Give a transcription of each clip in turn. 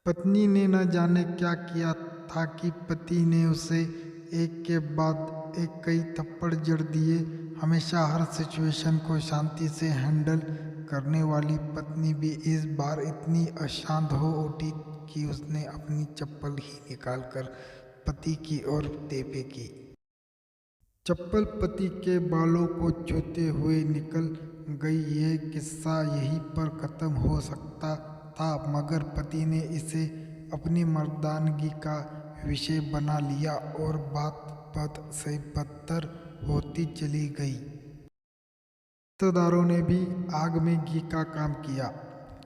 पत्नी ने न जाने क्या किया था कि पति ने उसे एक के बाद एक कई थप्पड़ जड़ दिए। हमेशा हर सिचुएशन को शांति से हैंडल करने वाली पत्नी भी इस बार इतनी अशांत हो उठी कि उसने अपनी चप्पल ही निकालकर पति की ओर दे फेंकी। चप्पल पति के बालों को छूते हुए निकल गई। यह किस्सा यहीं पर खत्म हो सकता था, मगर पति ने इसे अपनी मर्दानगी का विषय बना लिया और बात बद से बदतर होती चली गई। रिश्तेदारों ने भी आग में घी का काम किया।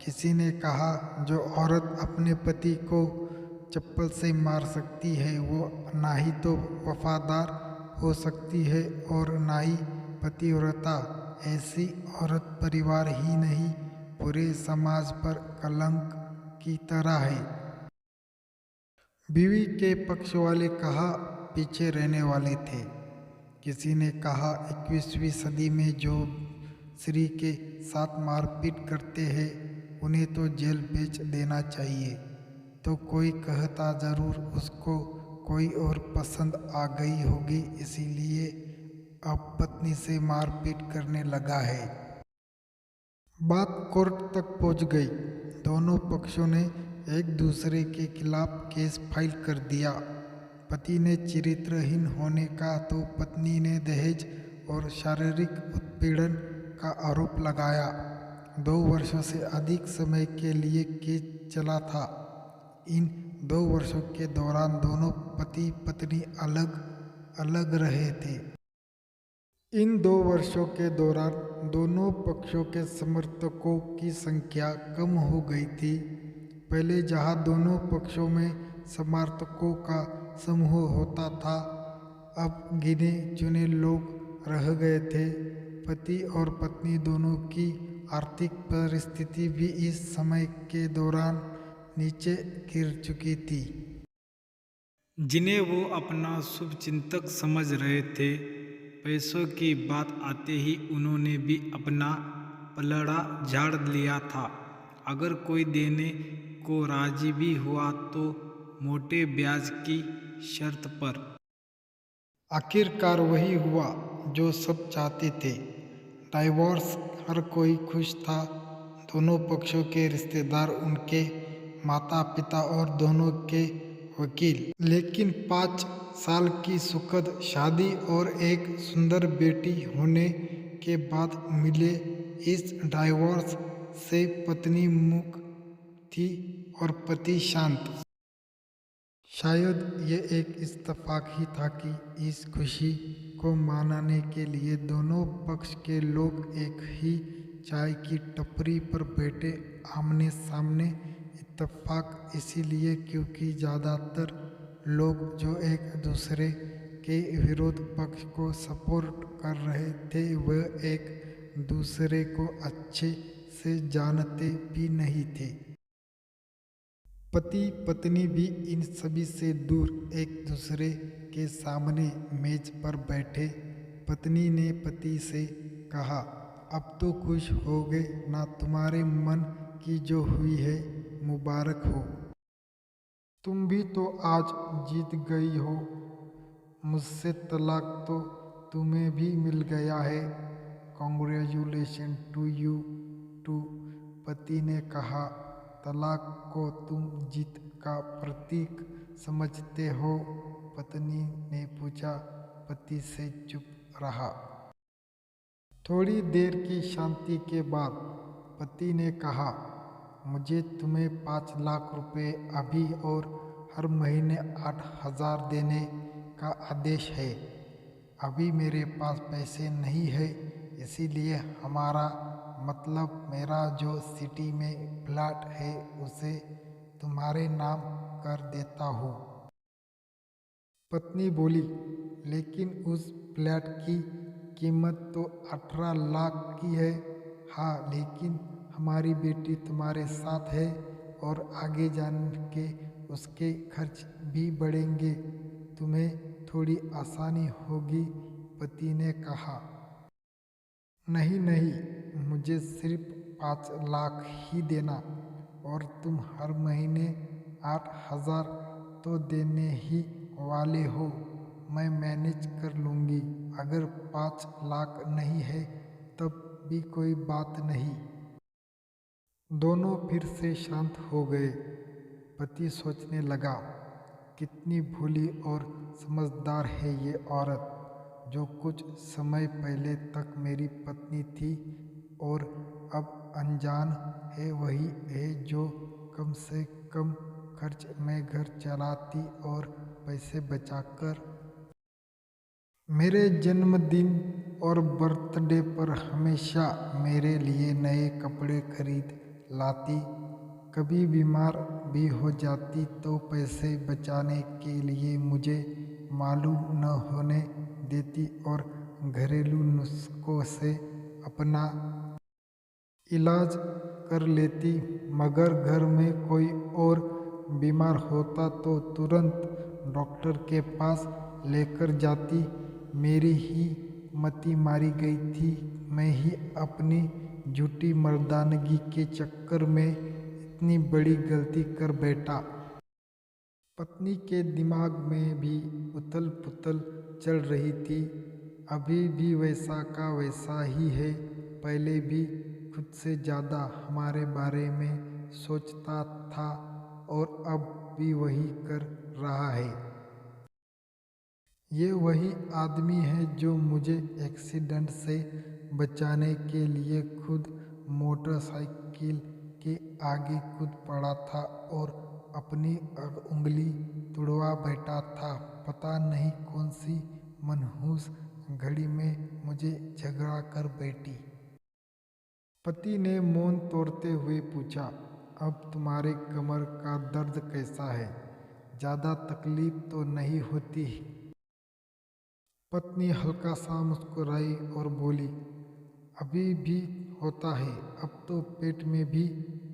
किसी ने कहा, जो औरत अपने पति को चप्पल से मार सकती है वो ना ही तो वफादार हो सकती है और ना ही पतिव्रता। ऐसी औरत परिवार ही नहीं पूरे समाज पर कलंक की तरह है। बीवी के पक्ष वाले कहा पीछे रहने वाले थे। किसी ने कहा 21वीं सदी में जो स्त्री के साथ मारपीट करते हैं उन्हें तो जेल भेज देना चाहिए। तो कोई कहता जरूर उसको कोई और पसंद आ गई होगी इसीलिए अब पत्नी से मारपीट करने लगा है। बात कोर्ट तक पहुंच गई। दोनों पक्षों ने एक दूसरे के खिलाफ केस फाइल कर दिया। पति ने चरित्रहीन होने का तो पत्नी ने दहेज और शारीरिक उत्पीड़न का आरोप लगाया। 2 वर्षों से अधिक समय के लिए केस चला था। इन 2 वर्षों के दौरान दोनों पति पत्नी अलग अलग रहे थे। इन 2 वर्षों के दौरान दोनों पक्षों के समर्थकों की संख्या कम हो गई थी। पहले जहां दोनों पक्षों में समर्थकों का समूह होता था, अब गिने चुने लोग रह गए थे। पति और पत्नी दोनों की आर्थिक परिस्थिति भी इस समय के दौरान नीचे गिर चुकी थी। जिन्हें वो अपना शुभचिंतक समझ रहे थे, पैसों की बात आते ही उन्होंने भी अपना पलड़ा झाड़ लिया था। अगर कोई देने को राजी भी हुआ तो मोटे ब्याज की शर्त पर। आखिरकार वही हुआ जो सब चाहते थे, डाइवोर्स। हर कोई खुश था, दोनों पक्षों के रिश्तेदार, उनके माता पिता और दोनों के वकील। लेकिन 5 साल की सुखद शादी और एक सुंदर बेटी होने के बाद मिले इस डाइवोर्स से पत्नी मूक थी और पति शांत। शायद ये एक इत्तेफाक ही था कि इस खुशी को मनाने के लिए दोनों पक्ष के लोग एक ही चाय की टपरी पर बैठे आमने सामने। इत्तेफाक इसीलिए क्योंकि ज़्यादातर लोग जो एक दूसरे के विरोध पक्ष को सपोर्ट कर रहे थे वह एक दूसरे को अच्छे से जानते भी नहीं थे। पति पत्नी भी इन सभी से दूर एक दूसरे के सामने मेज पर बैठे। पत्नी ने पति से कहा, अब तो खुश हो गए ना, तुम्हारे मन की जो हुई है मुबारक हो। तुम भी तो आज जीत गई हो, मुझसे तलाक तो तुम्हें भी मिल गया है। Congratulation to you too. पति ने कहा, तलाक को तुम जीत का प्रतीक समझते हो? पत्नी ने पूछा। पति से चुप रहा। थोड़ी देर की शांति के बाद पति ने कहा, मुझे तुम्हें 5 लाख रुपए अभी और हर महीने 8,000 देने का आदेश है। अभी मेरे पास पैसे नहीं है, इसीलिए हमारा मतलब मेरा जो सिटी में फ्लैट है उसे तुम्हारे नाम कर देता हूँ। पत्नी बोली, लेकिन उस फ्लैट की कीमत तो 18 लाख की है। हाँ, लेकिन हमारी बेटी तुम्हारे साथ है और आगे जान के उसके खर्च भी बढ़ेंगे, तुम्हें थोड़ी आसानी होगी। पति ने कहा, नहीं नहीं, मुझे सिर्फ 5 लाख ही देना और तुम हर महीने 8,000 तो देने ही वाले हो, मैं मैनेज कर लूँगी। अगर 5 लाख नहीं है तब भी कोई बात नहीं। दोनों फिर से शांत हो गए। पति सोचने लगा, कितनी भोली और समझदार है ये औरत, जो कुछ समय पहले तक मेरी पत्नी थी और अब अनजान है वही है जो कम से कम खर्च में घर चलाती और पैसे बचाकर मेरे जन्मदिन और बर्थडे पर हमेशा मेरे लिए नए कपड़े खरीद लाती। कभी बीमार भी हो जाती तो पैसे बचाने के लिए मुझे मालूम न होने देती और घरेलू नुस्खों से अपना इलाज कर लेती। मगर घर में कोई और बीमार होता तो तुरंत डॉक्टर के पास लेकर जाती। मेरी ही मति मारी गई थी। मैं ही अपनी झूठी मर्दानगी के चक्कर में इतनी बड़ी गलती कर बैठा। पत्नी के दिमाग में भी उथल पुथल चल रही थी। अभी भी वैसा का वैसा ही है। पहले भी खुद से ज़्यादा हमारे बारे में सोचता था और अब भी वही कर रहा है। ये वही आदमी है जो मुझे एक्सीडेंट से बचाने के लिए खुद मोटरसाइकिल के आगे कूद पड़ा था और अपनी उंगली तुड़वा बैठा था। पता नहीं कौन सी मनहूस घड़ी में मुझे झगड़ा कर बैठी। पति ने मौन तोड़ते हुए पूछा, अब तुम्हारे कमर का दर्द कैसा है? ज़्यादा तकलीफ तो नहीं होती? पत्नी हल्का सा मुस्कुराई और बोली, अभी भी होता है। अब तो पेट में भी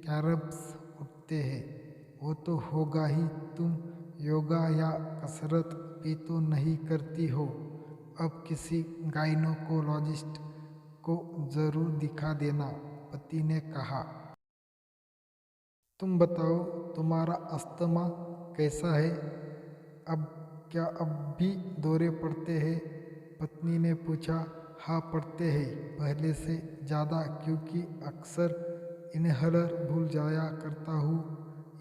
कैरब्स उठते हैं। वो तो होगा ही। तुम योगा या कसरत भी तो नहीं करती हो। अब किसी गाइनोकोलॉजिस्ट को ज़रूर दिखा देना, पति ने कहा। तुम बताओ, तुम्हारा अस्थमा कैसा है? क्या अब भी दौरे पड़ते हैं? पत्नी ने पूछा। हाँ पड़ते हैं, पहले से ज़्यादा, क्योंकि अक्सर इन्हेलर भूल जाया करता हूँ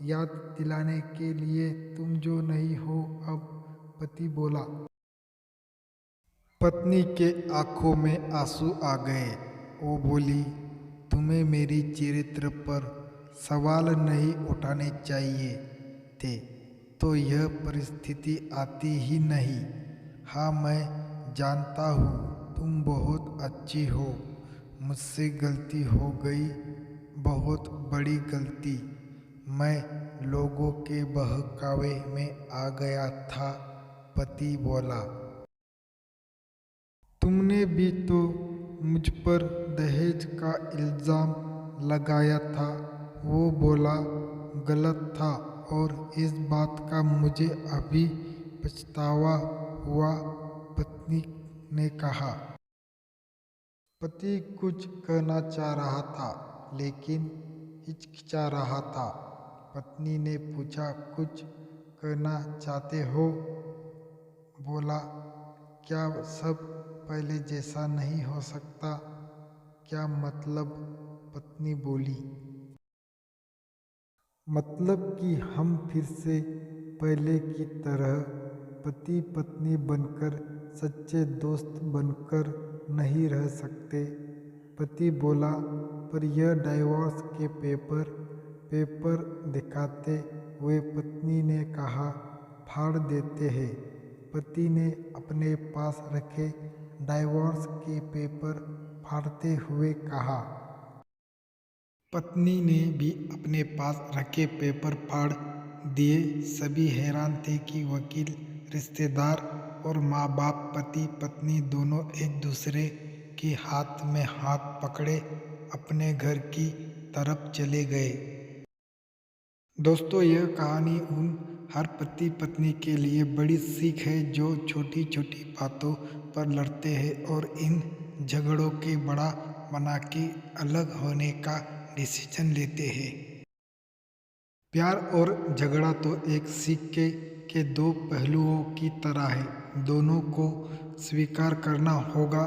याद दिलाने के लिए। तुम जो नहीं हो अब, पति बोला। पत्नी के आंखों में आंसू आ गए। वो बोली, तुम्हें मेरी चरित्र पर सवाल नहीं उठाने चाहिए थे तो यह परिस्थिति आती ही नहीं। हाँ मैं जानता हूँ तुम बहुत अच्छी हो। मुझसे गलती हो गई, बहुत बड़ी गलती। मैं लोगों के बहकावे में आ गया था, पति बोला। तुमने भी तो मुझ पर दहेज का इल्ज़ाम लगाया था, वो बोला। गलत था और इस बात का मुझे अभी पछतावा हुआ, पत्नी ने कहा। पति कुछ कहना चाह रहा था लेकिन हिचकिचा रहा था। पत्नी ने पूछा, कुछ कहना चाहते हो? बोला, क्या सब पहले जैसा नहीं हो सकता? क्या मतलब? पत्नी बोली। मतलब कि हम फिर से पहले की तरह पति पत्नी बनकर, सच्चे दोस्त बनकर नहीं रह सकते? पति बोला। पर यह डाइवोर्स के पेपर दिखाते हुए पत्नी ने कहा, फाड़ देते हैं। पति ने अपने पास रखे डाइवोर्स के पेपर फाड़ते हुए कहा। पत्नी ने भी अपने पास रखे पेपर फाड़ दिए। सभी हैरान थे कि वकील, रिश्तेदार और माँ बाप, पति पत्नी दोनों एक दूसरे के हाथ में हाथ पकड़े अपने घर की तरफ चले गए। दोस्तों, यह कहानी उन हर पति पत्नी के लिए बड़ी सीख है जो छोटी छोटी बातों पर लड़ते हैं और इन झगड़ों के बड़ा बना के अलग होने का डिसीजन लेते हैं। प्यार और झगड़ा तो एक सिक्के के दो पहलुओं की तरह है। दोनों को स्वीकार करना होगा,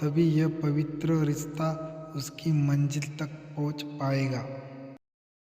तभी यह पवित्र रिश्ता उसकी मंजिल तक पहुंच पाएगा।